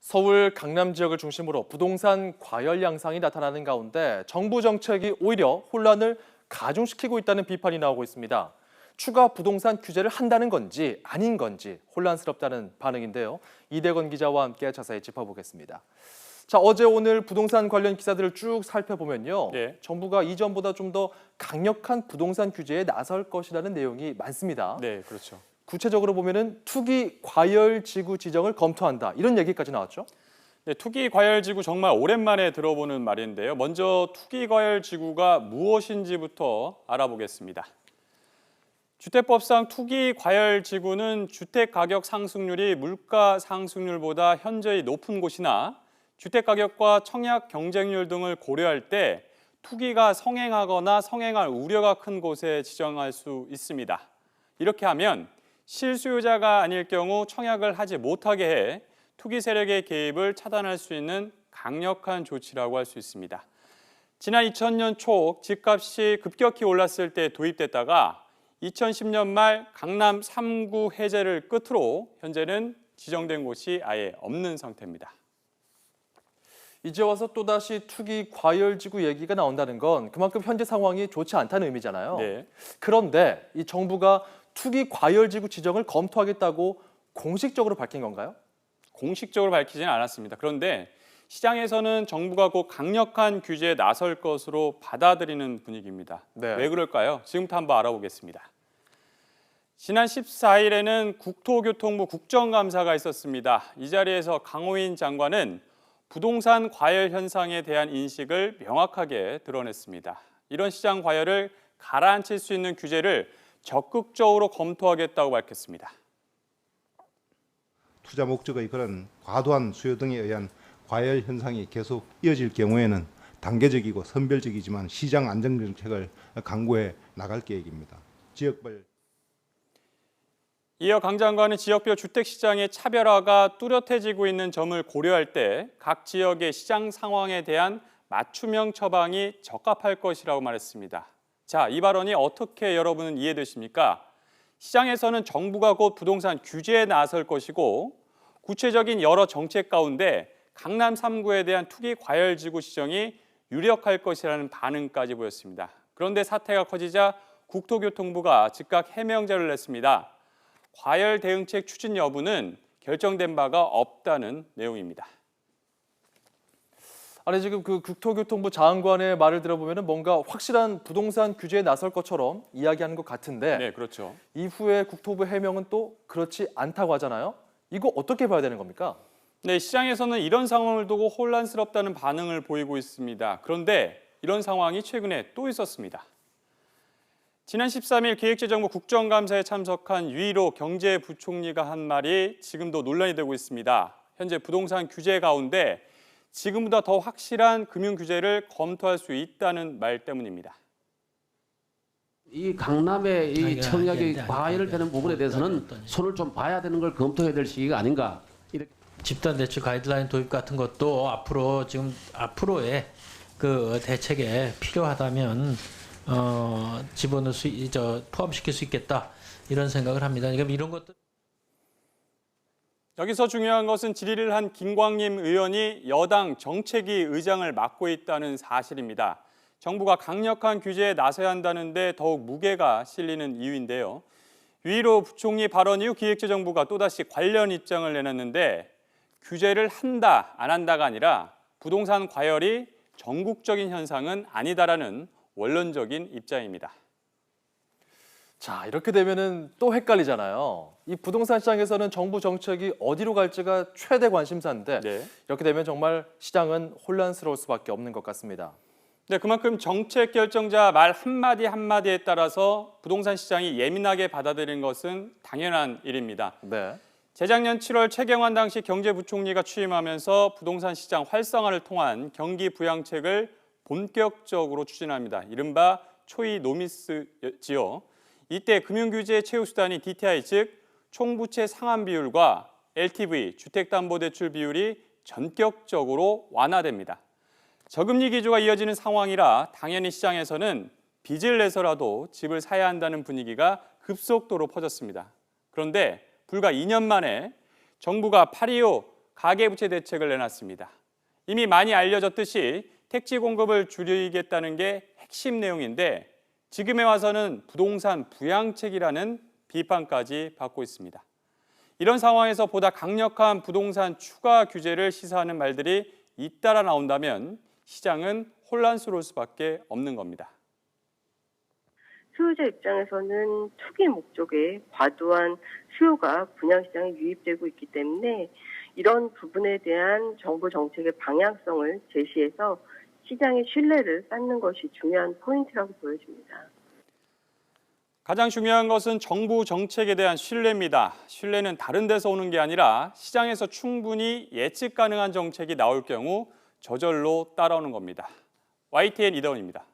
서울 강남 지역을 중심으로 부동산 과열 양상이 나타나는 가운데 정부 정책이 오히려 혼란을 가중시키고 있다는 비판이 나오고 있습니다. 추가 부동산 규제를 한다는 건지 아닌 건지 혼란스럽다는 반응인데요. 이대건 기자와 함께 자세히 짚어보겠습니다. 자, 어제 오늘 부동산 관련 기사들을 쭉 살펴보면요. 네. 정부가 이전보다 좀 더 강력한 부동산 규제에 나설 것이라는 내용이 많습니다. 네, 그렇죠. 구체적으로 보면은 투기 과열 지구 지정을 검토한다. 이런 얘기까지 나왔죠. 네, 투기 과열 지구 정말 오랜만에 들어보는 말인데요. 먼저 투기 과열 지구가 무엇인지부터 알아보겠습니다. 주택법상 투기 과열 지구는 주택 가격 상승률이 물가 상승률보다 현저히 높은 곳이나 주택 가격과 청약 경쟁률 등을 고려할 때 투기가 성행하거나 성행할 우려가 큰 곳에 지정할 수 있습니다. 이렇게 하면 실수요자가 아닐 경우 청약을 하지 못하게 해 투기 세력의 개입을 차단할 수 있는 강력한 조치라고 할 수 있습니다. 지난 2000년 초 집값이 급격히 올랐을 때 도입됐다가 2010년 말 강남 3구 해제를 끝으로 현재는 지정된 곳이 아예 없는 상태입니다. 이제 와서 또다시 투기 과열지구 얘기가 나온다는 건 그만큼 현재 상황이 좋지 않다는 의미잖아요. 네. 그런데 이 정부가 투기 과열지구 지정을 검토하겠다고 공식적으로 밝힌 건가요? 공식적으로 밝히지는 않았습니다. 그런데 시장에서는 정부가 곧 강력한 규제에 나설 것으로 받아들이는 분위기입니다. 네. 왜 그럴까요? 지금부터 한번 알아보겠습니다. 지난 14일에는 국토교통부 국정감사가 있었습니다. 이 자리에서 강호인 장관은 부동산 과열 현상에 대한 인식을 명확하게 드러냈습니다. 이런 시장 과열을 가라앉힐 수 있는 규제를 적극적으로 검토하겠다고 밝혔습니다. 투자 목적의 그런 과도한 수요 등에 의한 과열 현상이 계속 이어질 경우에는 단계적이고 선별적이지만 시장 안정 정책을 강구해 나갈 계획입니다. 지역별 이어 강 장관은 지역별 주택시장의 차별화가 뚜렷해지고 있는 점을 고려할 때 각 지역의 시장 상황에 대한 맞춤형 처방이 적합할 것이라고 말했습니다. 자, 이 발언이 어떻게 여러분은 이해되십니까? 시장에서는 정부가 곧 부동산 규제에 나설 것이고 구체적인 여러 정책 가운데 강남 3구에 대한 투기 과열지구 지정이 유력할 것이라는 반응까지 보였습니다. 그런데 사태가 커지자 국토교통부가 즉각 해명자를 냈습니다. 과열 대응책 추진 여부는 결정된 바가 없다는 내용입니다. 아니 지금 그 국토교통부 장관의 말을 들어보면은 뭔가 확실한 부동산 규제에 나설 것처럼 이야기하는 것 같은데 네, 그렇죠. 이후에 국토부 해명은 또 그렇지 않다고 하잖아요. 이거 어떻게 봐야 되는 겁니까? 네, 시장에서는 이런 상황을 두고 혼란스럽다는 반응을 보이고 있습니다. 그런데 이런 상황이 최근에 또 있었습니다. 지난 13일 기획재정부 국정감사에 참석한 유일호 경제부총리가 한 말이 지금도 논란이 되고 있습니다. 현재 부동산 규제 가운데 지금보다 더 확실한 금융 규제를 검토할 수 있다는 말 때문입니다. 이 강남의 이 청약이 과열되는 부분에 대해서는 손을 좀 봐야 되는 걸 검토해야 될 시기가 아닌가. 집단 대출 가이드라인 도입 같은 것도 앞으로의 그 대책에 필요하다면 집어넣을 포함시킬 수 있겠다 이런 생각을 합니다. 그러니까 이런 것들. 여기서 중요한 것은 질의를 한 김광림 의원이 여당 정책위 의장을 맡고 있다는 사실입니다. 정부가 강력한 규제에 나서야 한다는데 더욱 무게가 실리는 이유인데요. 유일호 부총리 발언 이후 기획재정부가 또다시 관련 입장을 내놨는데 규제를 한다, 안 한다가 아니라 부동산 과열이 전국적인 현상은 아니다라는 원론적인 입장입니다. 자, 이렇게 되면은 또 헷갈리잖아요. 이 부동산 시장에서는 정부 정책이 어디로 갈지가 최대 관심사인데 네. 이렇게 되면 정말 시장은 혼란스러울 수밖에 없는 것 같습니다. 네, 그만큼 정책 결정자 말 한마디 한마디에 따라서 부동산 시장이 예민하게 받아들인 것은 당연한 일입니다. 네. 재작년 7월 최경환 당시 경제부총리가 취임하면서 부동산 시장 활성화를 통한 경기 부양책을 본격적으로 추진합니다. 이른바 초이 노미스지요. 이때 금융규제의 최우수단이 DTI 즉 총부채 상환 비율과 LTV 주택담보대출 비율이 전격적으로 완화됩니다. 저금리 기조가 이어지는 상황이라 당연히 시장에서는 빚을 내서라도 집을 사야 한다는 분위기가 급속도로 퍼졌습니다. 그런데 불과 2년 만에 정부가 8.25 가계부채 대책을 내놨습니다. 이미 많이 알려졌듯이 택지 공급을 줄이겠다는 게 핵심 내용인데 지금에 와서는 부동산 부양책이라는 비판까지 받고 있습니다. 이런 상황에서 보다 강력한 부동산 추가 규제를 시사하는 말들이 잇따라 나온다면 시장은 혼란스러울 수밖에 없는 겁니다. 수요자 입장에서는 투기 목적의 과도한 수요가 분양시장에 유입되고 있기 때문에 이런 부분에 대한 정부 정책의 방향성을 제시해서 시장의 신뢰를 쌓는 것이 중요한 포인트라고 보여집니다. 가장 중요한 것은 정부 정책에 대한 신뢰입니다. 신뢰는 다른 데서 오는 게 아니라 시장에서 충분히 예측 가능한 정책이 나올 경우 저절로 따라오는 겁니다. YTN 이다운입니다.